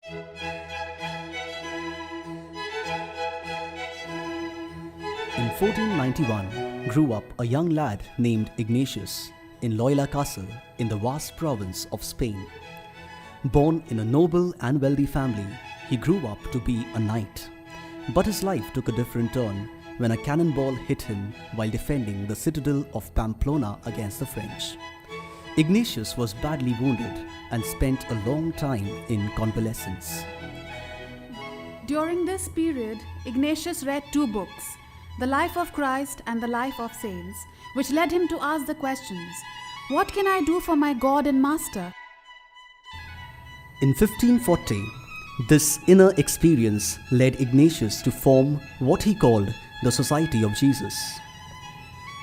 In 1491, grew up a young lad named Ignatius in Loyola Castle in the vast province of Spain. Born in a noble and wealthy family, he grew up to be a knight. But his life took a different turn when a cannonball hit him while defending the citadel of Pamplona against the French. Ignatius was badly wounded and spent a long time in convalescence. During this period, Ignatius read two books, The Life of Christ and The Life of Saints, which led him to ask the questions, "What can I do for my God and Master?" In 1540, this inner experience led Ignatius to form what he called the Society of Jesus,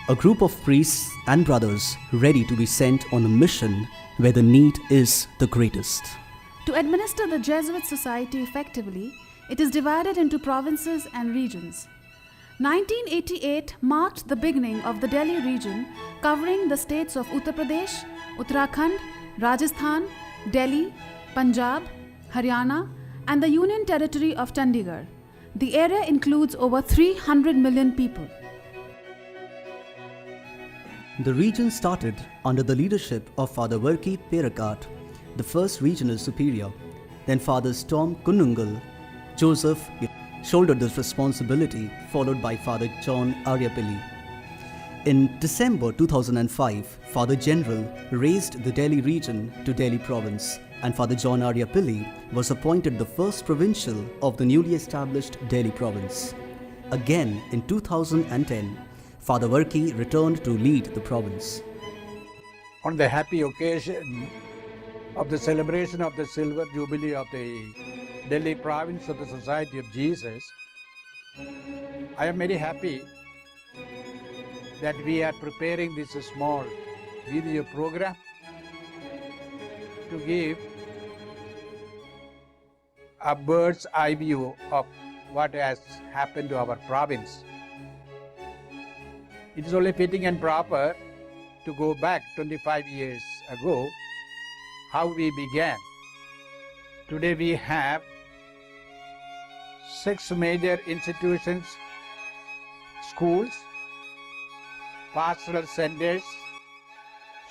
a group of priests and brothers ready to be sent on a mission where the need is the greatest. To administer the Jesuit society effectively, it is divided into provinces and regions. 1988 marked the beginning of the Delhi region, covering the states of Uttar Pradesh, Uttarakhand, Rajasthan, Delhi, Punjab, Haryana, and the Union Territory of Chandigarh. The area includes over 300 million people. The region started under the leadership of Father Verki Perakat, the first regional superior. Then Fathers Tom Kunnungal, Joseph shouldered this responsibility, followed by Father John Aryapilli. In December 2005, Father General raised the Delhi region to Delhi province, and Father John Aryapilli was appointed the first provincial of the newly established Delhi province. Again, in 2010, Father Verki returned to lead the province. On the happy occasion of the celebration of the Silver Jubilee of the Delhi province of the Society of Jesus, I am very happy that we are preparing this small video program to give a bird's eye view of what has happened to our province. It is only fitting and proper to go back 25 years ago, how we began. Today we have 6 major institutions, schools, pastoral centers,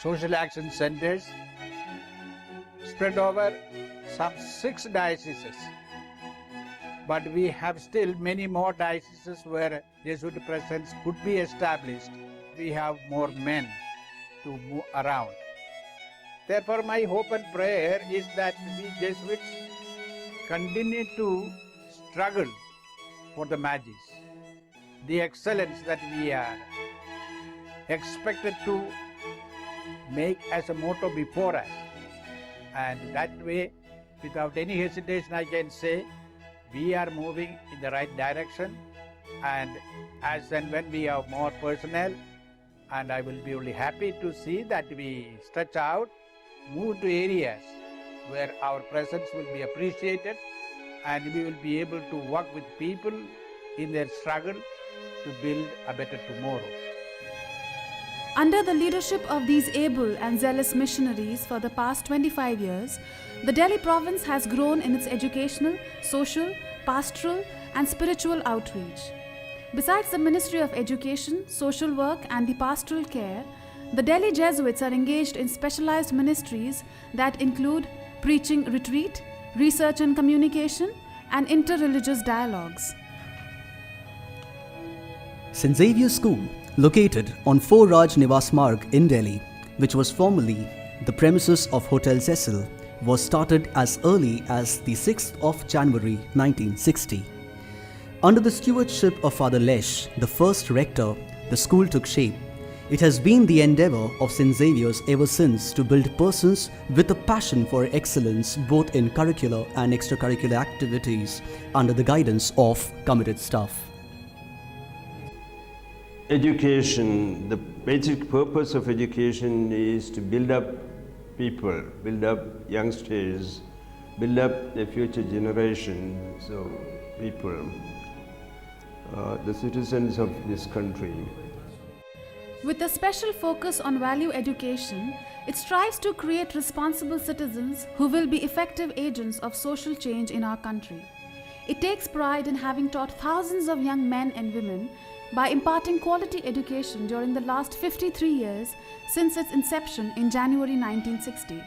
social action centers, spread over some 6 dioceses. But we have still many more dioceses where Jesuit presence could be established. We have more men to move around. Therefore, my hope and prayer is that we Jesuits continue to struggle for the magis, the excellence that we are expected to make as a motto before us. And that way, without any hesitation, I can say we are moving in the right direction, and as and when we have more personnel, and I will be only happy to see that we stretch out, move to areas where our presence will be appreciated, and we will be able to work with people in their struggle to build a better tomorrow. Under the leadership of these able and zealous missionaries for the past 25 years, the Delhi province has grown in its educational, social, pastoral, and spiritual outreach. Besides the Ministry of Education, Social Work, and the Pastoral Care, the Delhi Jesuits are engaged in specialized ministries that include preaching retreat, research and communication, and interreligious dialogues. St. Xavier's School, located on 4 Raj Nivas Marg in Delhi, which was formerly the premises of Hotel Cecil, was started as early as the 6th of January 1960. Under the stewardship of Father Lesh, the first rector, the school took shape. It has been the endeavor of St. Xavier's ever since to build persons with a passion for excellence both in curricular and extracurricular activities under the guidance of committed staff. Education, the basic purpose of education is to build up people, build up youngsters, build up the future generation, so people, the citizens of this country. With a special focus on value education, It strives to create responsible citizens who will be effective agents of social change in our country. It takes pride in having taught thousands of young men and women by imparting quality education during the last 53 years since its inception in January 1960.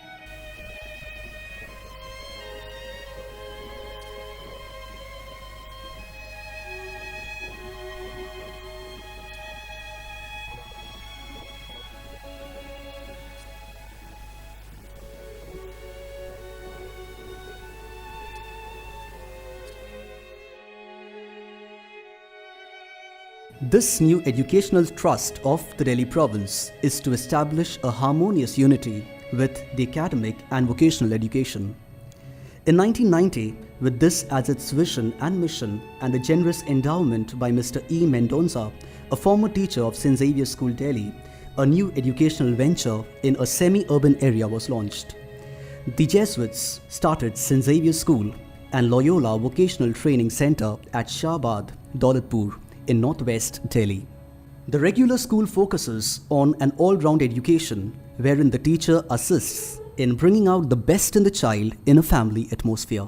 This new educational trust of the Delhi province is to establish a harmonious unity with the academic and vocational education. In 1990, with this as its vision and mission and a generous endowment by Mr. E. Mendonza, a former teacher of St. Xavier's School, Delhi, a new educational venture in a semi-urban area was launched. The Jesuits started St. Xavier's School and Loyola Vocational Training Center at Shahbad, Daulatpur, in northwest Delhi. The regular school focuses on an all-round education wherein the teacher assists in bringing out the best in the child in a family atmosphere.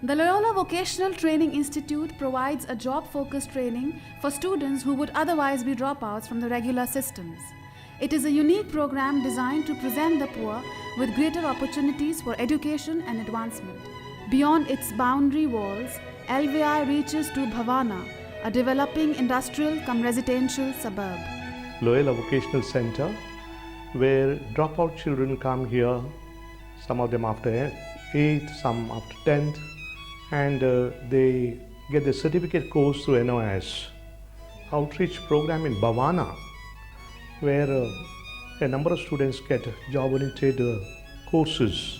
The Loyola Vocational Training Institute provides a job-focused training for students who would otherwise be dropouts from the regular systems. It is a unique program designed to present the poor with greater opportunities for education and advancement. Beyond its boundary walls, LVI reaches to Bhavana, a developing industrial-cum-residential suburb. Loyola Vocational Center, where dropout children come here, some of them after 8th, some after 10th, and they get the certificate course through NOS. Outreach program in Bhavana, where a number of students get job-oriented courses.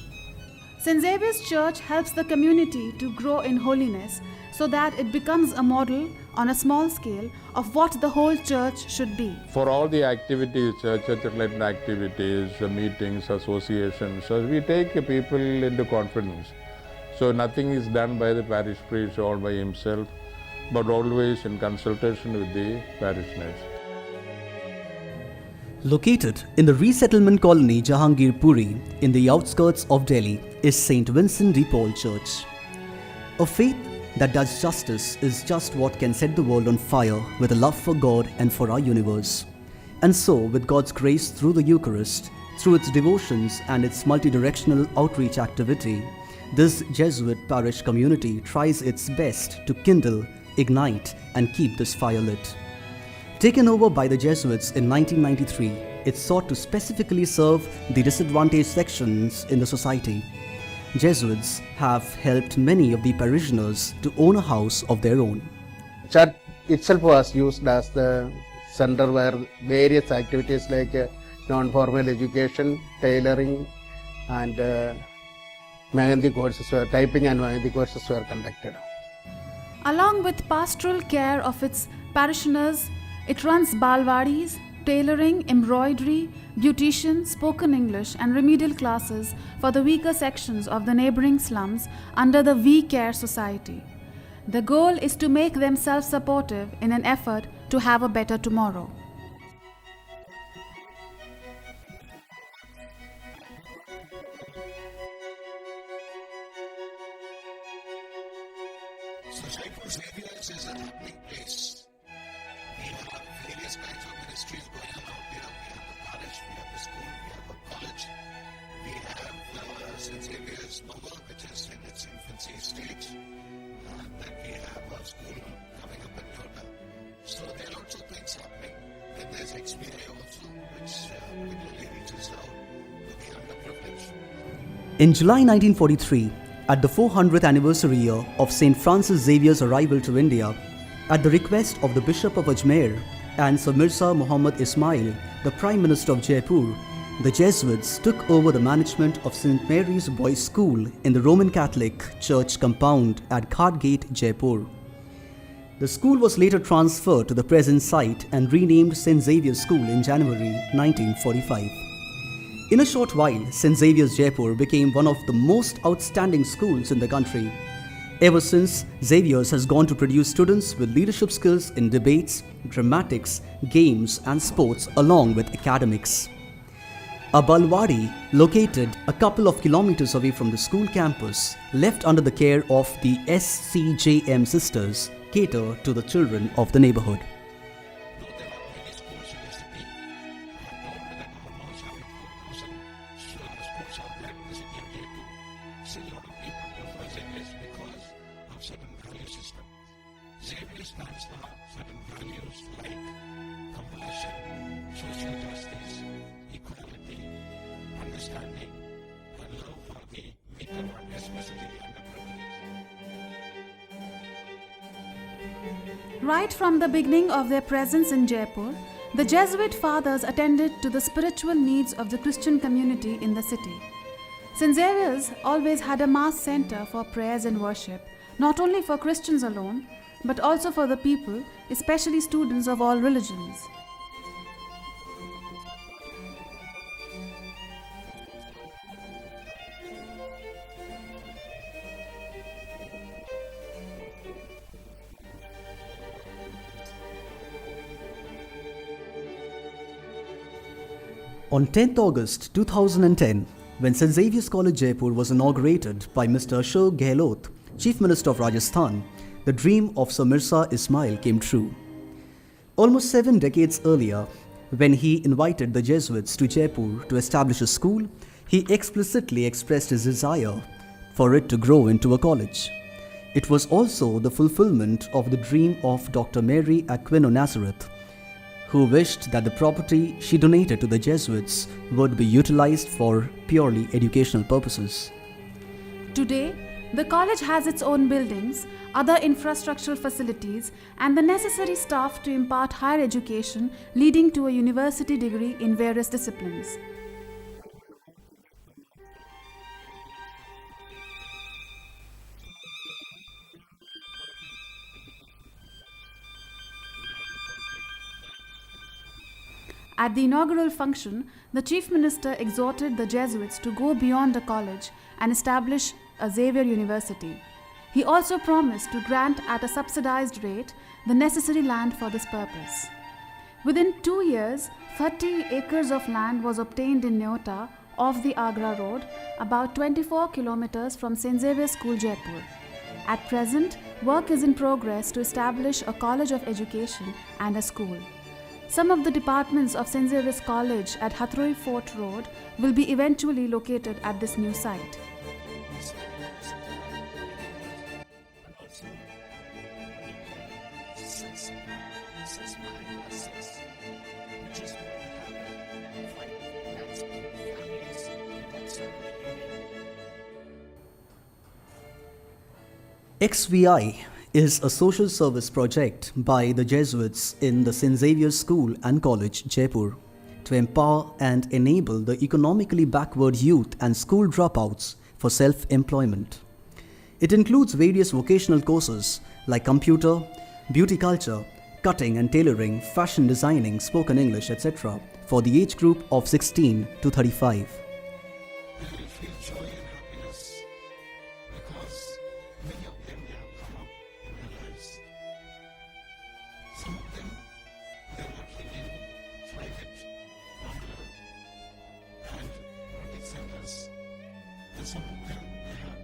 St. Xavier's Church helps the community to grow in holiness so that it becomes a model on a small scale of what the whole church should be. For all the activities, church-related activities, meetings, associations, so we take people into confidence. So nothing is done by the parish priest all by himself, but always in consultation with the parishioners. Located in the resettlement colony Jahangir Puri in the outskirts of Delhi is St. Vincent de Paul Church. A faith that does justice is just what can set the world on fire with a love for God and for our universe. And so, with God's grace through the Eucharist, through its devotions and its multi-directional outreach activity, this Jesuit parish community tries its best to kindle, ignite and keep this fire lit. Taken over by the Jesuits in 1993, it sought to specifically serve the disadvantaged sections in the society. Jesuits have helped many of the parishioners to own a house of their own. Church itself was used as the center where various activities like non-formal education, tailoring and Mehendi courses were, typing and Mehendi courses were conducted. Along with pastoral care of its parishioners, it runs balwadis, tailoring, embroidery, beautician, spoken English and remedial classes for the weaker sections of the neighbouring slums under the We Care Society. The goal is to make them self-supportive in an effort to have a better tomorrow. So Jaipur Xavier's is a happening place. We have various kinds of ministries going on out there. We have the parish, we have the school, we have a college. We have St. Xavier's Mother, which is in its infancy stage. And then we have a school coming up in Yoda. So there are lots of things happening. Then there's XPA also, which particularly reaches out to the underprivileged. In July 1943, at the 400th anniversary year of St. Francis Xavier's arrival to India, at the request of the Bishop of Ajmer and Sir Mirza Muhammad Ismail, the Prime Minister of Jaipur, the Jesuits took over the management of St. Mary's Boys' School in the Roman Catholic Church compound at Ghat Gate, Jaipur. The school was later transferred to the present site and renamed St. Xavier's School in January 1945. In a short while, St. Xavier's Jaipur became one of the most outstanding schools in the country. Ever since, Xavier's has gone to produce students with leadership skills in debates, dramatics, games, and sports, along with academics. A Balwadi, located a couple of kilometers away from the school campus, left under the care of the SCJM sisters, cater to the children of the neighborhood. Xavier stands for certain values like compassion, social justice, equality, understanding, and love for the weak and especially the underprivileged. Right from the beginning of their presence in Jaipur, the Jesuit fathers attended to the spiritual needs of the Christian community in the city. St. Xavier's always had a mass center for prayers and worship, not only for Christians alone, but also for the people, especially students of all religions. On 10th August 2010, when St. Xavier's College Jaipur was inaugurated by Mr. Ashok Gehlot, Chief Minister of Rajasthan, the dream of Sir Mirza Ismail came true. Almost 7 decades earlier, when he invited the Jesuits to Jaipur to establish a school, he explicitly expressed his desire for it to grow into a college. It was also the fulfillment of the dream of Dr. Mary Aquino Nazareth, who wished that the property she donated to the Jesuits would be utilized for purely educational purposes. Today, the college has its own buildings, other infrastructural facilities, and the necessary staff to impart higher education, leading to a university degree in various disciplines. At the inaugural function, the Chief Minister exhorted the Jesuits to go beyond the college and establish a Xavier University. He also promised to grant at a subsidized rate the necessary land for this purpose. Within 2 years, 30 acres of land was obtained in Neota off the Agra Road, about 24 kilometers from St. Xavier's School, Jaipur. At present, work is in progress to establish a college of education and a school. Some of the departments of St. Xavier's College at Hathroy Fort Road will be eventually located at this new site. XVI is a social service project by the Jesuits in the St. Xavier's School and College, Jaipur, to empower and enable the economically backward youth and school dropouts for self-employment. It includes various vocational courses like computer, beauty culture, cutting and tailoring, fashion designing, spoken English, etc. for the age group of 16 to 35. You will feel joy and happiness because many of them they have come up in their lives. Some of them they are working in private bungalow and market centers, and some of them they have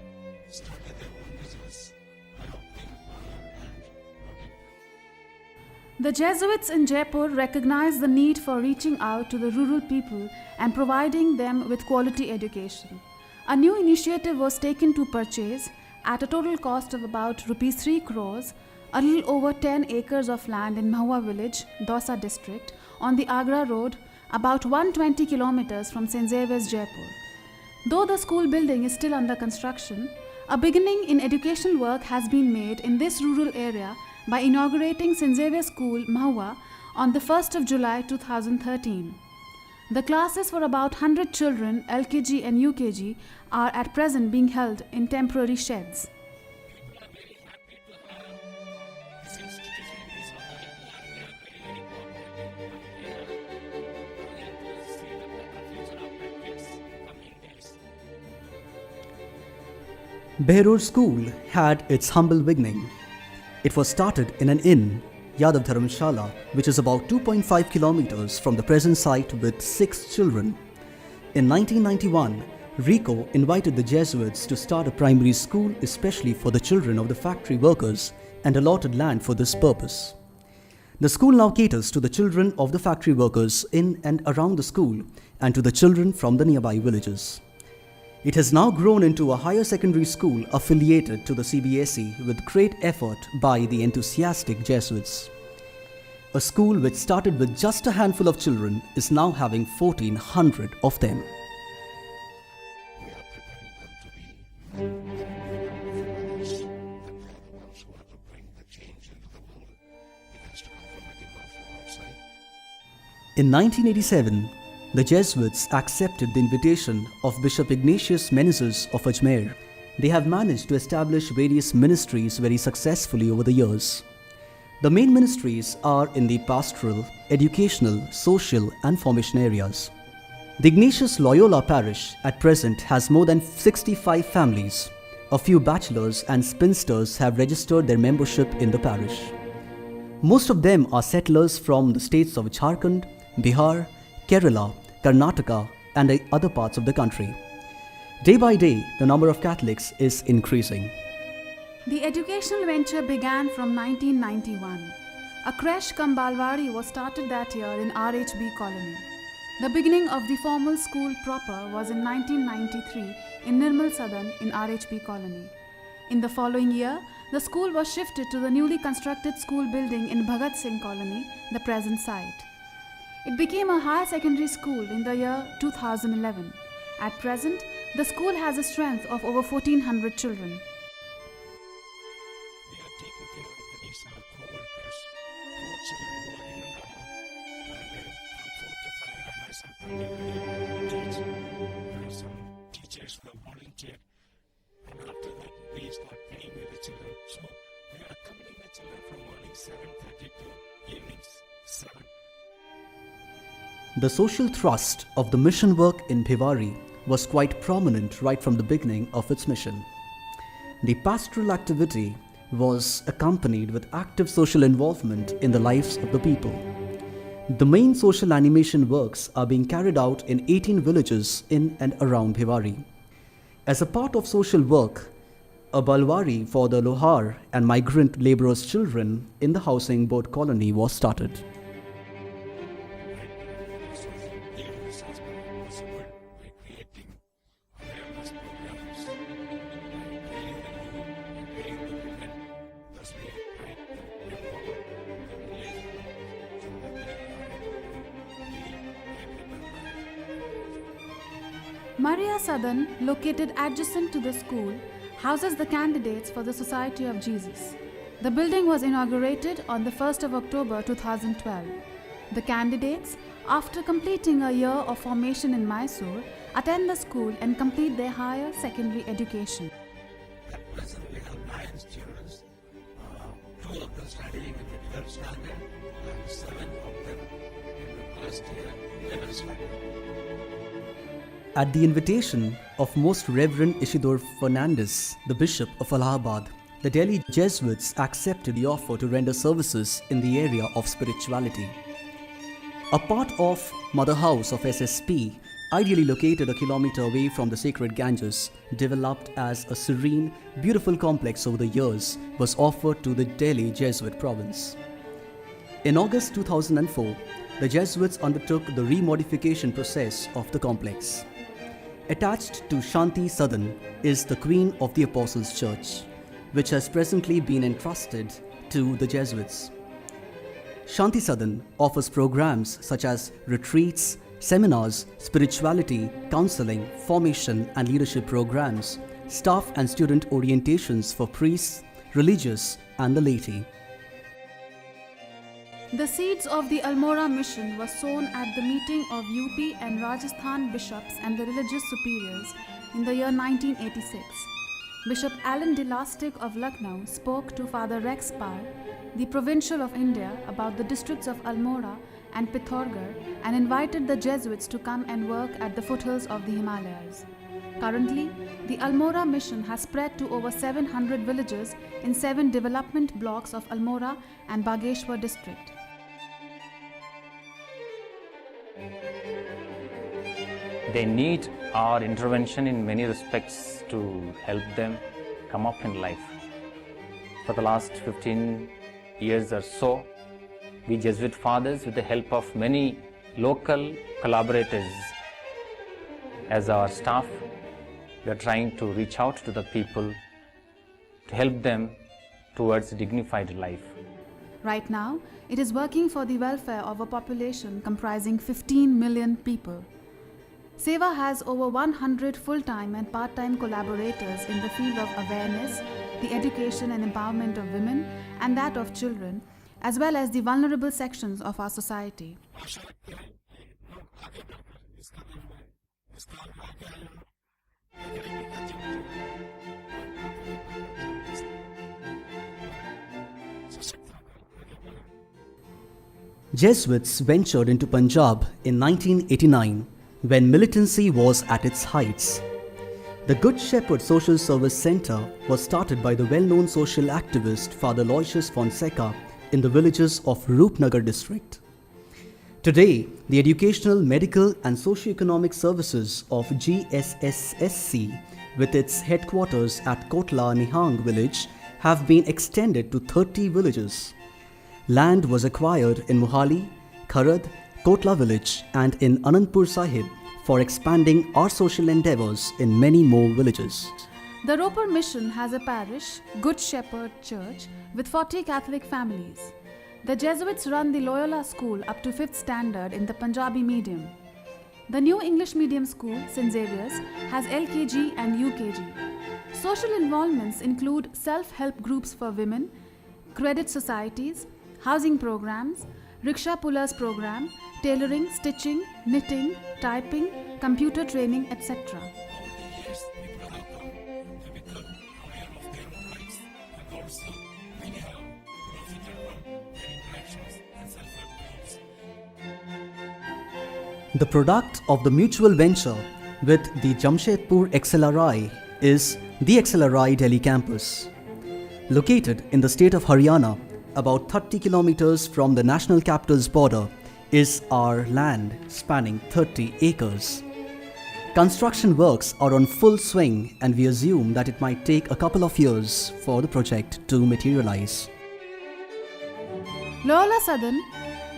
started their own business by opening parlor and working. The Jesuits in Jaipur recognized the need for reaching out to the rural people and providing them with quality education. A new initiative was taken to purchase, at a total cost of about Rs 3 crores, a little over 10 acres of land in Mahua village, Dausa district, on the Agra Road, about 120 kilometers from St. Xavier's, Jaipur. Though the school building is still under construction, a beginning in educational work has been made in this rural area by inaugurating St. Xavier's School, Mahua, on the 1st of July 2013. The classes for about 100 children, LKG and UKG, are at present being held in temporary sheds. People are very happy to have this institution in this hotel, and they are very cooperative. They are going to see the better future of their kids coming days. Behror School had its humble beginning. It was started in an inn, Yadav Dharamshala, which is about 2.5 kilometers from the present site with 6 children. In 1991, RICO invited the Jesuits to start a primary school especially for the children of the factory workers and allotted land for this purpose. The school now caters to the children of the factory workers in and around the school and to the children from the nearby villages. It has now grown into a higher secondary school affiliated to the CBSE with great effort by the enthusiastic Jesuits. A school which started with just a handful of children is now having 1,400 of them. We are preparing them to be fathers, the ones who are to bring the change into the world. It has to come from within, not from outside. In 1987, the Jesuits accepted the invitation of Bishop Ignatius Menezes of Ajmer. They have managed to establish various ministries very successfully over the years. The main ministries are in the pastoral, educational, social and formation areas. The Ignatius Loyola parish at present has more than 65 families. A few bachelors and spinsters have registered their membership in the parish. Most of them are settlers from the states of Jharkhand, Bihar, Kerala, Karnataka and the other parts of the country. Day by day, the number of Catholics is increasing. The educational venture began from 1991. A creche cum balwadi was started that year in RHB colony. The beginning of the formal school proper was in 1993 in Nirmal Sadan in RHB colony. In the following year, the school was shifted to the newly constructed school building in Bhagat Singh colony, the present site. It became a higher secondary school in the year 2011. At present, the school has a strength of over 1,400 children. We are taking care of the needs of our co-workers, 4 children who are in and out, and from 4 to 5 and I teach. There are some teachers who have volunteered, and after that we start playing with the children. So we are accompanying the children from morning 7:30 to evening 7. The social thrust of the mission work in Bhiwari was quite prominent right from the beginning of its mission. The pastoral activity was accompanied with active social involvement in the lives of the people. The main social animation works are being carried out in 18 villages in and around Bhiwari. As a part of social work, a balwari for the Lohar and migrant laborers' children in the housing board colony was started. Maria Sadan, located adjacent to the school, houses the candidates for the Society of Jesus. The building was inaugurated on the 1st of October 2012. The candidates, after completing a year of formation in Mysore, attend the school and complete their higher secondary education. At present we have 9 students, 2 of them studying in the 12th standard and 7 of them in the first year 11th standard. At the invitation of Most Reverend Isidore Fernandez, the Bishop of Allahabad, the Delhi Jesuits accepted the offer to render services in the area of spirituality. A part of Mother House of SSP, ideally located a kilometer away from the sacred Ganges, developed as a serene, beautiful complex over the years, was offered to the Delhi Jesuit province. In August 2004, the Jesuits undertook the remodification process of the complex. Attached to Shanti Sadan is the Queen of the Apostles' Church, which has presently been entrusted to the Jesuits. Shanti Sadan offers programs such as retreats, seminars, spirituality, counseling, formation and leadership programs, staff and student orientations for priests, religious and the laity. The seeds of the Almora mission were sown at the meeting of UP and Rajasthan bishops and the religious superiors in the year 1986. Bishop Alan Delastic of Lucknow spoke to Father Rex Pal, the provincial of India, about the districts of Almora and Pithoragarh and invited the Jesuits to come and work at the foothills of the Himalayas. Currently, the Almora mission has spread to over 700 villages in 7 development blocks of Almora and Bageshwar district. They need our intervention in many respects to help them come up in life. For the last 15 years or so, we Jesuit fathers, with the help of many local collaborators as our staff, we are trying to reach out to the people to help them towards a dignified life. Right now, it is working for the welfare of a population comprising 15 million people. Seva has over 100 full-time and part-time collaborators in the field of awareness, the education and empowerment of women and that of children, as well as the vulnerable sections of our society. Jesuits ventured into Punjab in 1989 when militancy was at its heights. The Good Shepherd Social Service Centre was started by the well-known social activist Father Aloysius Fonseca in the villages of Roopnagar district. Today, the educational, medical and socio-economic services of GSSSC, with its headquarters at Kotla Nihang village, have been extended to 30 villages. Land was acquired in Mohali, Kharad, Kotla village and in Anandpur Sahib for expanding our social endeavours in many more villages. The Roper mission has a parish, Good Shepherd Church, with 40 Catholic families. The Jesuits run the Loyola School up to 5th standard in the Punjabi medium. The new English medium school, St. Xavier's, has LKG and UKG. Social involvements include self-help groups for women, credit societies, housing programs, rickshaw pullers program, tailoring, stitching, knitting, typing, computer training, etc. The product of the mutual venture with the Jamshedpur XLRI is the XLRI Delhi campus. Located in the state of Haryana, about 30 kilometers from the national capital's border, is our land spanning 30 acres. Construction works are on full swing and we assume that it might take a couple of years for the project to materialize. Loyola Southern,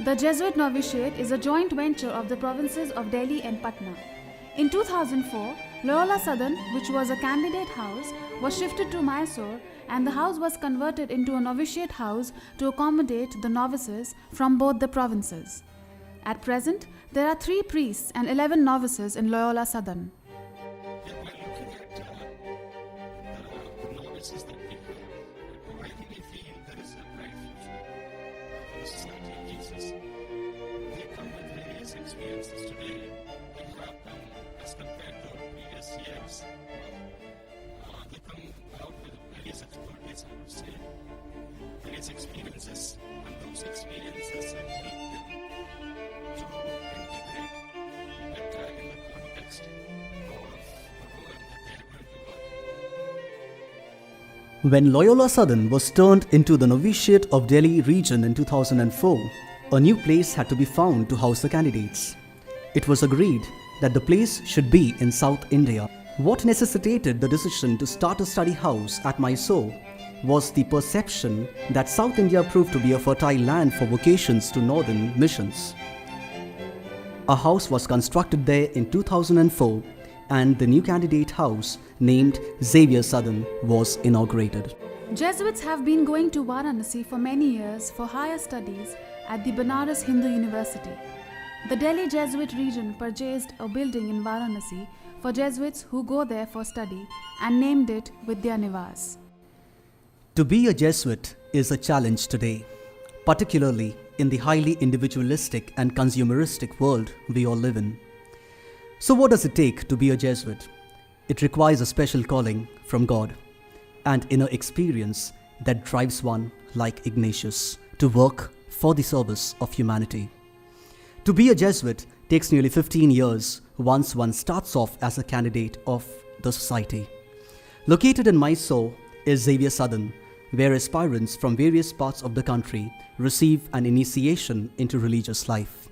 the Jesuit novitiate, is a joint venture of the provinces of Delhi and Patna. In 2004, Loyola Southern, which was a candidate house, was shifted to Mysore and the house was converted into a novitiate house to accommodate the novices from both the provinces. At present, there are 3 priests and 11 novices in Loyola Southern. Experiences, and those experiences help them to integrate better in the context of the world that they are going to work. When Loyola Southern was turned into the novitiate of Delhi region in 2004, a new place had to be found to house the candidates. It was agreed that the place should be in South India. What necessitated the decision to start a study house at Mysore was the perception that South India proved to be a fertile land for vocations to northern missions. A house was constructed there in 2004 and the new candidate house named Xavier Southern was inaugurated. Jesuits have been going to Varanasi for many years for higher studies at the Banaras Hindu University. The Delhi Jesuit region purchased a building in Varanasi for Jesuits who go there for study and named it Vidya Nivas. To be a Jesuit is a challenge today, particularly in the highly individualistic and consumeristic world we all live in. So what does it take to be a Jesuit? It requires a special calling from God, and inner experience that drives one, like Ignatius, to work for the service of humanity. To be a Jesuit takes nearly 15 years once one starts off as a candidate of the society. Located in Mysore is Xavier Southern, where aspirants from various parts of the country receive an initiation into religious life.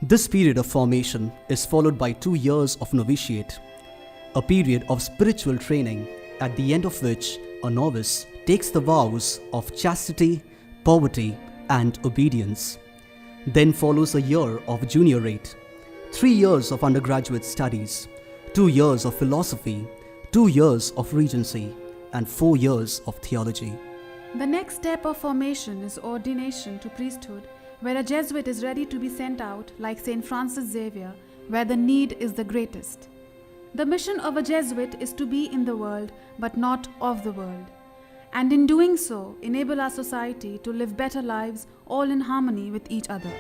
This period of formation is followed by 2 years of novitiate, a period of spiritual training, at the end of which a novice takes the vows of chastity, poverty, and obedience. Then follows a year of juniorate, 3 years of undergraduate studies, 2 years of philosophy, 2 years of regency, and 4 years of theology. The next step of formation is ordination to priesthood, where a Jesuit is ready to be sent out like St. Francis Xavier, where the need is the greatest. The mission of a Jesuit is to be in the world, but not of the world, and in doing so, enable our society to live better lives, all in harmony with each other.